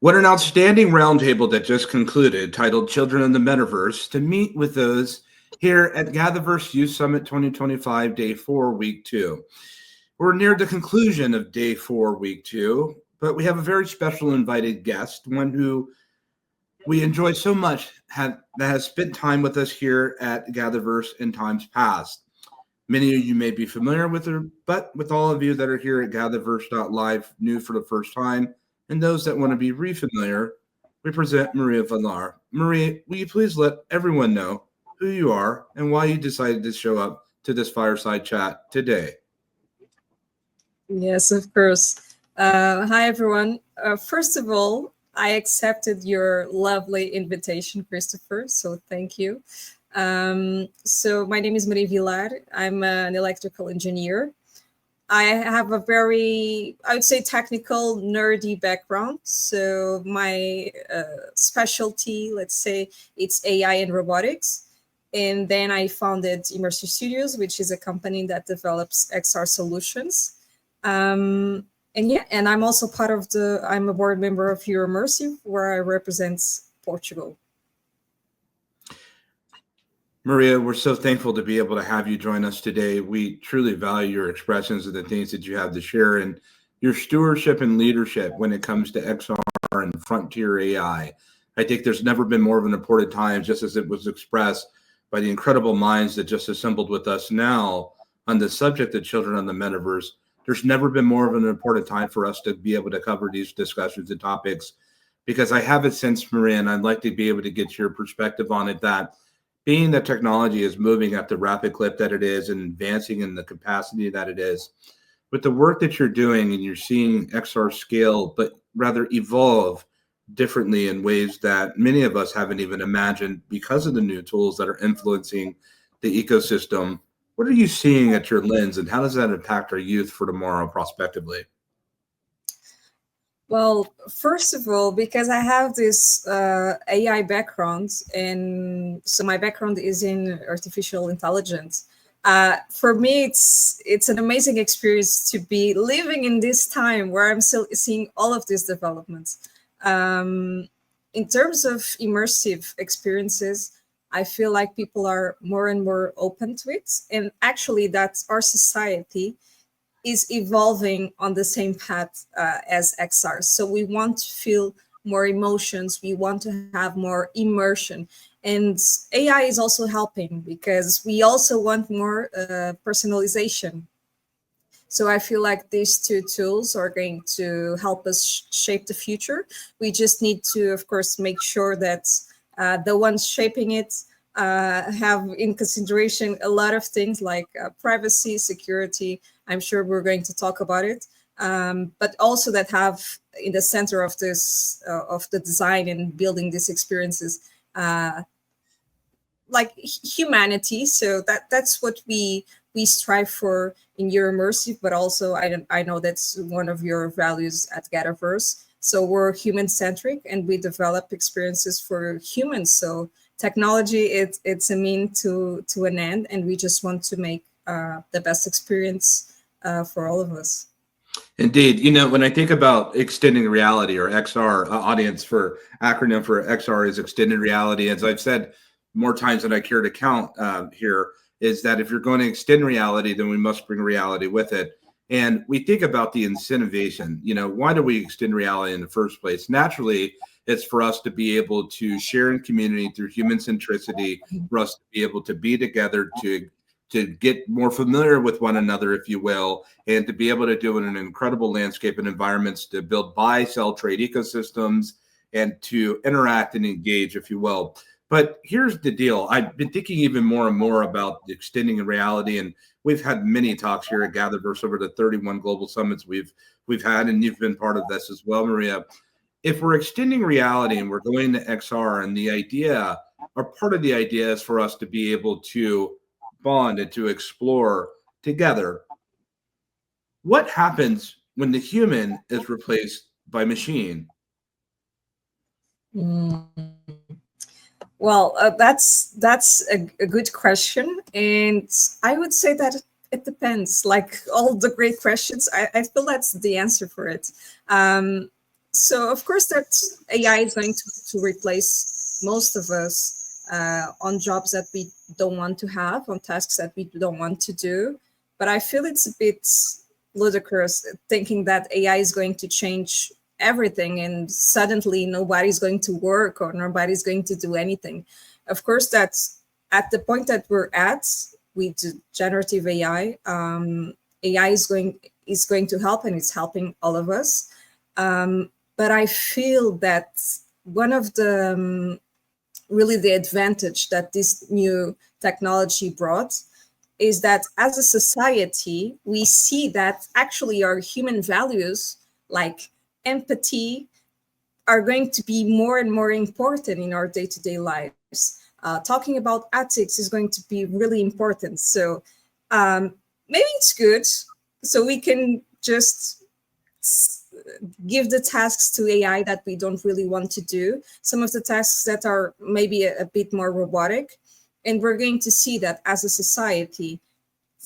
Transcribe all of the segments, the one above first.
What an outstanding roundtable that just concluded, titled Children in the Metaverse, to meet with those here at GatherVerse Youth Summit 2025, Day 4, Week 2. We're near the conclusion of Day 4, Week 2, but we have a very special invited guest, one who we enjoy so much that has spent time with us here at GatherVerse in times past. Many of you may be familiar with her, but with all of you that are here at GatherVerse.live new for the first time, and those that want to be refamiliar, we present Maria Villar. Maria, will you please let everyone know who you are and why you decided to show up to this fireside chat today? Yes, of course. Hi, everyone. First of all, I accepted your lovely invitation, Christopher, so thank you. So my name is Maria Villar. I'm an electrical engineer. I have a very, I would say, technical, nerdy background. So my specialty, let's say, it's AI and robotics. And then I founded Immersive Studios, which is a company that develops XR solutions. And I'm also I'm a board member of Immersive, where I represent Portugal. Maria, we're so thankful to be able to have you join us today. We truly value your expressions of the things that you have to share and your stewardship and leadership when it comes to XR and frontier AI. I think there's never been more of an important time, just as it was expressed by the incredible minds that just assembled with us now on the subject of children on the metaverse. There's never been more of an important time for us to be able to cover these discussions and topics, because I have a sense, Maria, and I'd like to be able to get your perspective on it, that being that technology is moving at the rapid clip that it is and advancing in the capacity that it is, with the work that you're doing and you're seeing XR scale, but rather evolve differently in ways that many of us haven't even imagined because of the new tools that are influencing the ecosystem. What are you seeing at your lens, and how does that impact our youth for tomorrow prospectively? Well, first of all, because I have this AI background, and so my background is in artificial intelligence. For me, it's an amazing experience to be living in this time where I'm still seeing all of these developments. In terms of immersive experiences, I feel like people are more and more open to it, and actually, that's our society is evolving on the same path as XR. So we want to feel more emotions. We want to have more immersion. And AI is also helping because we also want more personalization. So I feel like these two tools are going to help us shape the future. We just need to, of course, make sure that the ones shaping it have in consideration a lot of things like privacy, security. I'm sure we're going to talk about it, but also that have in the center of this of the design and building these experiences, like humanity. So that's what we strive for in your immersive. But also, I know that's one of your values at GatherVerse. So we're human centric and we develop experiences for humans. So technology, it's a mean to an end, and we just want to make the best experience for all of us. Indeed. When I think about extending reality, or XR, audience for acronym for XR is extended reality, as I've said more times than I care to count here, is that if you're going to extend reality, then we must bring reality with it. And we think about the incentivation. Why do we extend reality in the first place? Naturally, it's for us to be able to share in community through human centricity, for us to be able to be together, to get more familiar with one another, if you will, and to be able to do it in an incredible landscape and environments, to build buy, sell, trade ecosystems, and to interact and engage, if you will. But here's the deal. I've been thinking even more and more about extending reality, and we've had many talks here at GatherVerse over the 31 global summits we've had, and you've been part of this as well, Maria. If we're extending reality and we're going to XR, and the idea, or part of the idea, is for us to be able to bond and to explore together, what happens when the human is replaced by machine? Mm. Well, that's a good question, and I would say that it depends. Like all the great questions, I feel that's the answer for it. So of course that AI is going to replace most of us on jobs that we don't want to have, on tasks that we don't want to do. But I feel it's a bit ludicrous thinking that AI is going to change everything and suddenly nobody's going to work or nobody's going to do anything. Of course, that's at the point that we're at with generative AI. AI is going to help, and it's helping all of us. But I feel that one of the really the advantage that this new technology brought is that as a society, we see that actually our human values like empathy are going to be more and more important in our day-to-day lives. Talking about ethics is going to be really important. So maybe it's good. So we can just give the tasks to AI that we don't really want to do, some of the tasks that are maybe a bit more robotic. And we're going to see that as a society,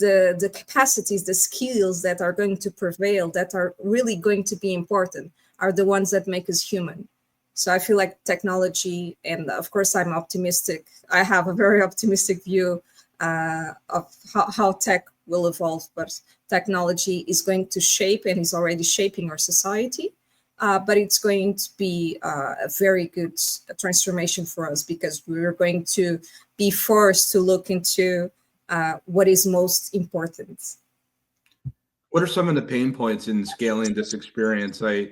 the capacities, the skills that are going to prevail, that are really going to be important, are the ones that make us human. So I feel like technology, and of course I'm optimistic. I have a very optimistic view of how tech will evolve, but technology is going to shape and is already shaping our society. But it's going to be a very good transformation for us because we're going to be forced to look into what is most important. What are some of the pain points in scaling this experience? I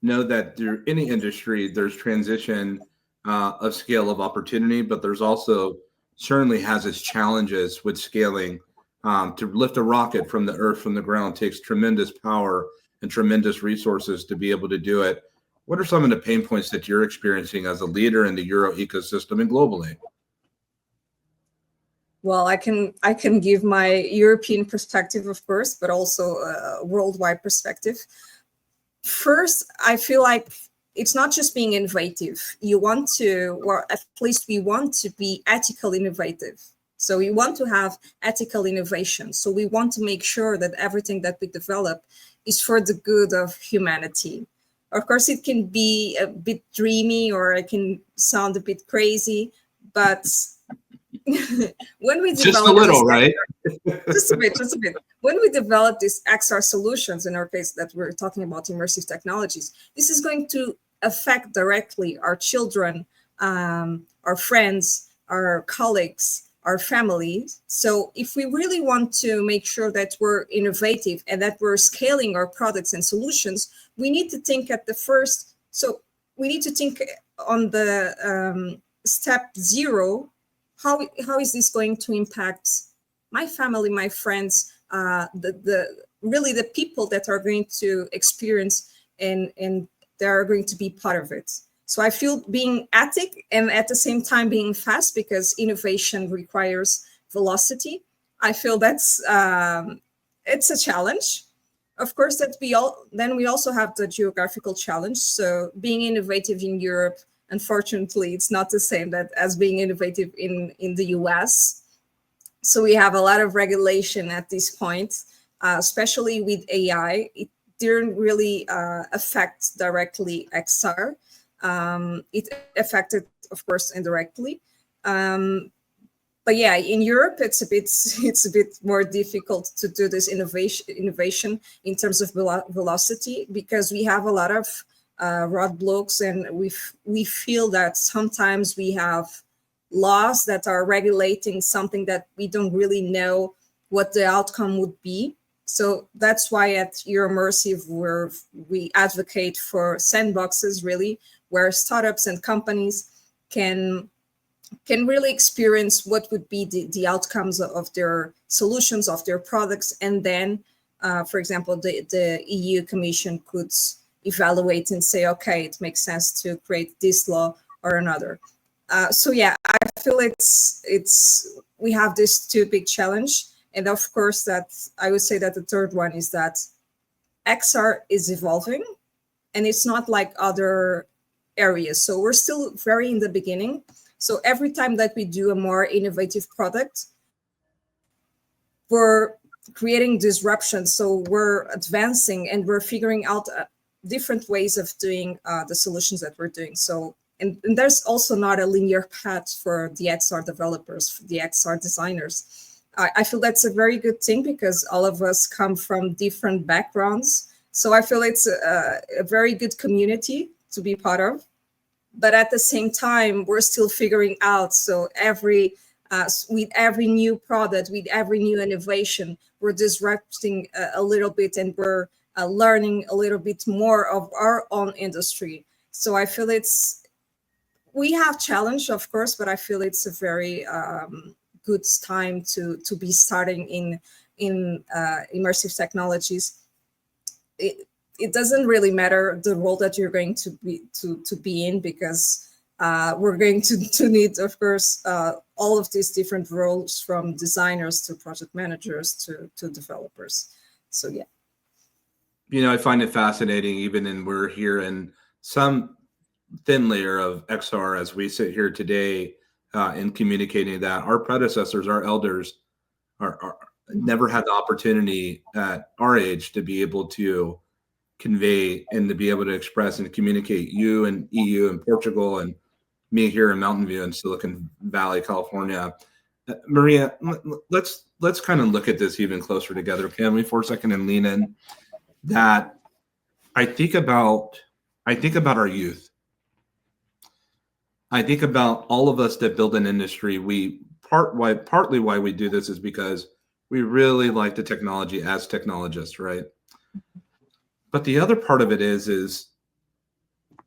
know that through any industry, there's transition of scale of opportunity, but there's also certainly has its challenges with scaling. To lift a rocket from the earth, from the ground, takes tremendous power and tremendous resources to be able to do it. What are some of the pain points that you're experiencing as a leader in the Euro ecosystem and globally? Well, I can give my European perspective, of course, but also a worldwide perspective. First, I feel like it's not just being innovative. You want to, or at least we want to be ethical innovative. So we want to have ethical innovation. So we want to make sure that everything that we develop is for the good of humanity. Of course, it can be a bit dreamy or it can sound a bit crazy, but when we Just a develop little, this, right? just a bit. When we develop these XR solutions, in our case that we're talking about immersive technologies, this is going to affect directly our children, our friends, our colleagues, our families. So if we really want to make sure that we're innovative and that we're scaling our products and solutions, we need to think at the first. So we need to think on the step zero. How is this going to impact my family, my friends, the really the people that are going to experience and they are going to be part of it. So I feel being ethic and at the same time being fast, because innovation requires velocity. I feel that's it's a challenge. Of course, that we also have the geographical challenge. So being innovative in Europe, unfortunately, it's not the same that as being innovative in the US. So we have a lot of regulation at this point, especially with AI. It didn't really affect directly XR. It affected, of course, indirectly. But yeah, in Europe, it's a bit more difficult to do this innovation in terms of velocity, because we have a lot of roadblocks, and we feel that sometimes we have laws that are regulating something that we don't really know what the outcome would be. So that's why at Euroimmersive we advocate for sandboxes, really, where startups and companies can really experience what would be the outcomes of their solutions, of their products. And then, for example, the EU Commission could evaluate and say, okay, it makes sense to create this law or another. So yeah, I feel we have this two big challenge. And of course, that I would say that the third one is that XR is evolving, and it's not like other areas. So we're still very in the beginning. So every time that we do a more innovative product, we're creating disruption. So we're advancing and we're figuring out different ways of doing the solutions that we're doing. So, and there's also not a linear path for the XR developers, for the XR designers. I feel that's a very good thing because all of us come from different backgrounds. So I feel it's a very good community to be part of. But at the same time, we're still figuring out. So with every new product, with every new innovation, we're disrupting a little bit, and we're learning a little bit more of our own industry. So I feel we have challenge, of course, but I feel it's a very good time to be starting in immersive technologies. It doesn't really matter the role that you're going to be in, because we're going to need, of course, all of these different roles, from designers to project managers to developers. So yeah. I find it fascinating, even in we're here in some thin layer of XR as we sit here today, in communicating that our predecessors, our elders, are never had the opportunity at our age to be able to convey and to be able to express and communicate. You and EU and Portugal, and me here in Mountain View in Silicon Valley, California. Maria, let's kind of look at this even closer together, can we, for a second, and lean in that I think about our youth. I think about all of us that build an industry. Partly why we do this is because we really like the technology as technologists, right? But the other part of it is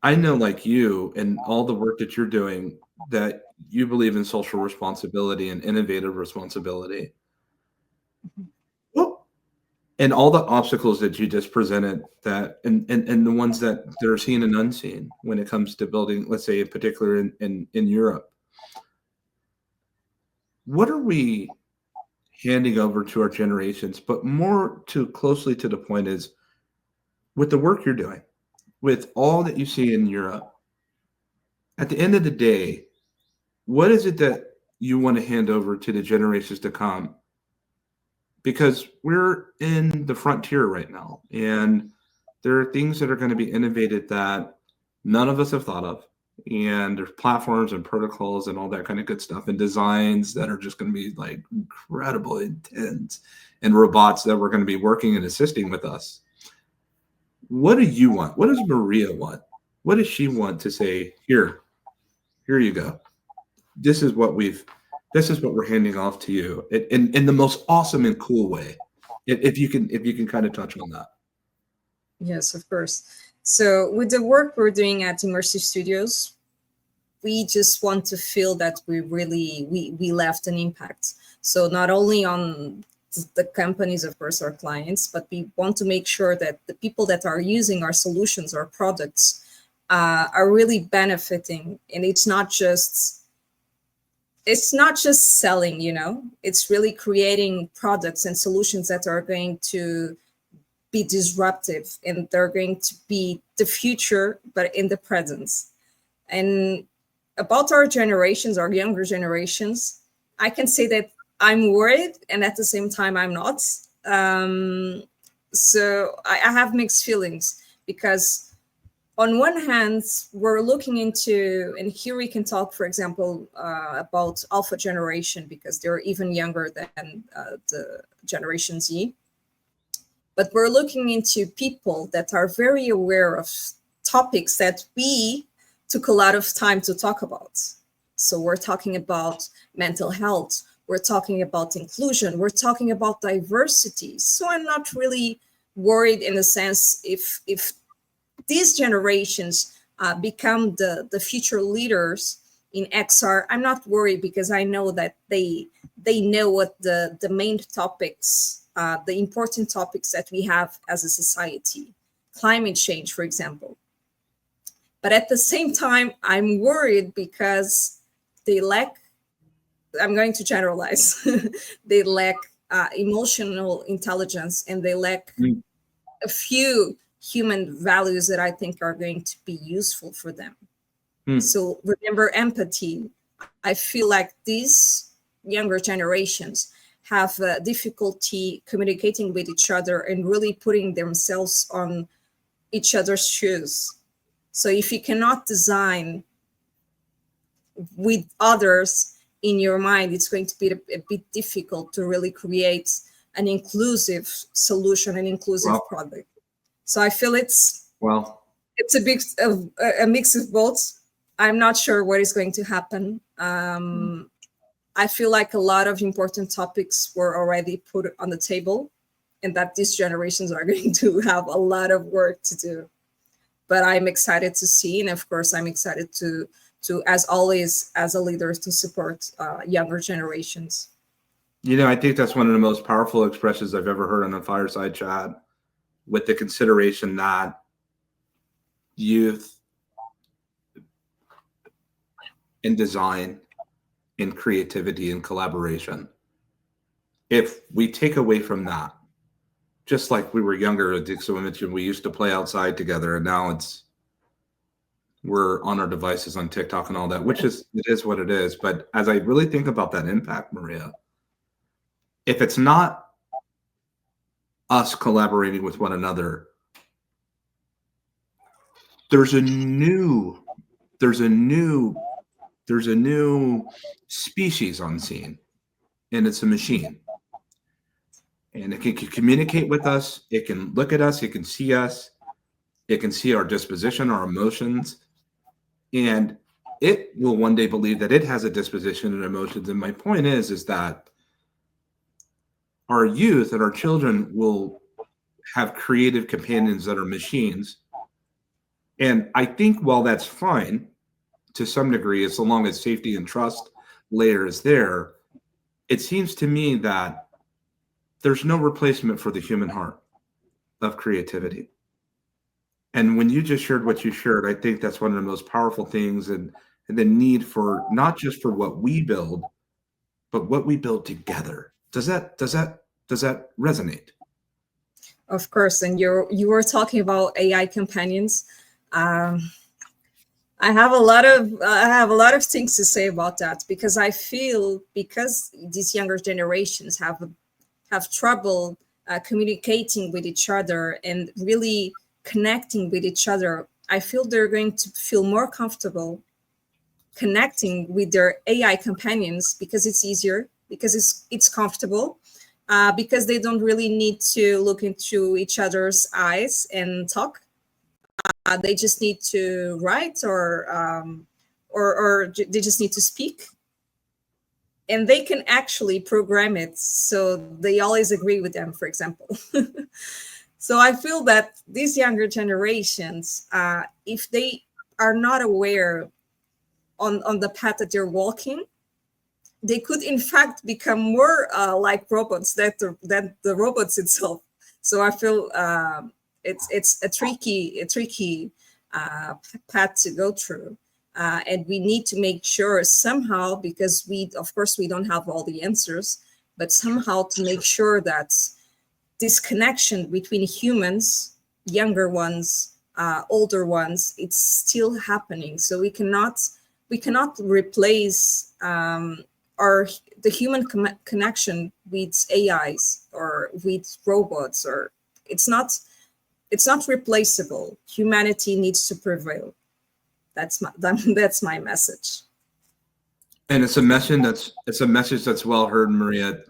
I know, like you and all the work that you're doing, that you believe in social responsibility and innovative responsibility. Well, and all the obstacles that you just presented, that and the ones that they're seen and unseen when it comes to building, let's say in particular in Europe. What are we handing over to our generations? But more too closely to the point is, with the work you're doing, with all that you see in Europe, at the end of the day, what is it that you want to hand over to the generations to come? Because we're in the frontier right now, and there are things that are going to be innovated that none of us have thought of. And there's platforms and protocols and all that kind of good stuff, and designs that are just going to be like incredible, intense, and robots that we're going to be working and assisting with us. What do you want? What does Maria want? What does she want to say? Here you go. This is what we're handing off to you in the most awesome and cool way. If you can kind of touch on that. Yes, of course. So with the work we're doing at Immersive Studios, we just want to feel that we left an impact. So not only on the companies, of course, our clients, but we want to make sure that the people that are using our solutions, our products, are really benefiting. And it's not just selling, it's really creating products and solutions that are going to be disruptive, and they're going to be the future, but in the present. And about our generations, our younger generations, I can say that I'm worried, and at the same time, I'm not. So I have mixed feelings, because on one hand, we're looking into, and here we can talk, for example, about Alpha generation, because they're even younger than the Generation Z. But we're looking into people that are very aware of topics that we took a lot of time to talk about. So we're talking about mental health. We're talking about inclusion. We're talking about diversity. So I'm not really worried, in a sense, if these generations become the future leaders in XR. I'm not worried, because I know that they know what the main topics, the important topics that we have as a society, climate change, for example. But at the same time, I'm worried because they lack, I'm going to generalize, they lack emotional intelligence, and they lack a few human values that I think are going to be useful for them. So remember, empathy. I feel like these younger generations have difficulty communicating with each other and really putting themselves on each other's shoes. So if you cannot design with others in your mind, it's going to be a bit difficult to really create an inclusive solution, an inclusive product. So I feel it's a mix of both. I'm not sure what is going to happen. I feel like a lot of important topics were already put on the table, and that these generations are going to have a lot of work to do. But I'm excited to see, and of course, I'm excited to as always, as a leader, to support younger generations. I think that's one of the most powerful expressions I've ever heard on a Fireside Chat, with the consideration that youth and design and creativity and collaboration, if we take away from that, just like we were younger, as Dixon mentioned, we used to play outside together, and now we're on our devices on TikTok and all that, it is what it is. But as I really think about that impact, Maria, if it's not us collaborating with one another, there's a new species on scene, and it's a machine. And it can communicate with us. It can look at us. It can see us. It can see our disposition, our emotions. And it will one day believe that it has a disposition and emotions. And my point is that our youth and our children will have creative companions that are machines. And I think while that's fine to some degree, as long as safety and trust layer is there, it seems to me that there's no replacement for the human heart of creativity. And when you just shared what you shared, I think that's one of the most powerful things, and the need for not just for what we build, but what we build together. Does that resonate? Of course. And you were talking about AI companions. I have a lot of things to say about that, because I feel, because these younger generations have trouble communicating with each other and really connecting with each other, I feel they're going to feel more comfortable connecting with their AI companions, because it's easier, because it's comfortable, because they don't really need to look into each other's eyes and talk. They just need to write, or they just need to speak. And they can actually program it so they always agree with them, for example. So I feel that these younger generations, if they are not aware on the path that they're walking, they could in fact become more like robots than the robots itself. So I feel it's a tricky path to go through. And we need to make sure somehow, because of course we don't have all the answers, but somehow to make sure that this connection between humans, younger ones, older ones, it's still happening. So we cannot replace the human connection with AIs or with robots, or it's not replaceable. Humanity needs to prevail. That's my message. And it's a message that's well heard, Maria.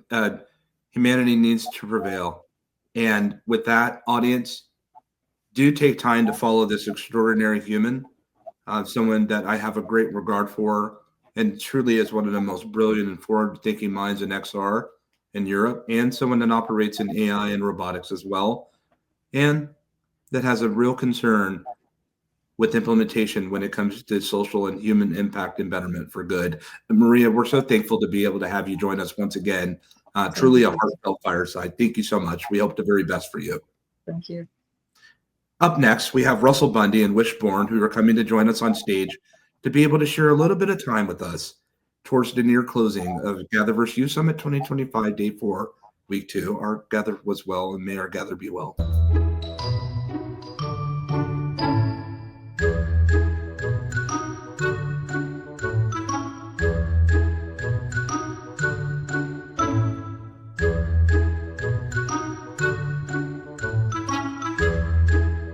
Humanity needs to prevail. And with that, audience, do take time to follow this extraordinary human, someone that I have a great regard for, and truly is one of the most brilliant and forward-thinking minds in XR in Europe, and someone that operates in AI and robotics as well, and that has a real concern with implementation when it comes to social and human impact and betterment for good. And Maria, we're so thankful to be able to have you join us once again. Truly a heartfelt fireside. Thank you so much. We hope the very best for you. Thank you. Up next, we have Russell Bundy and Wishborn, who are coming to join us on stage to be able to share a little bit of time with us towards the near closing of GatherVerse Youth Summit 2025, Day 4, Week 2. Our Gather was well, and may our Gather be well.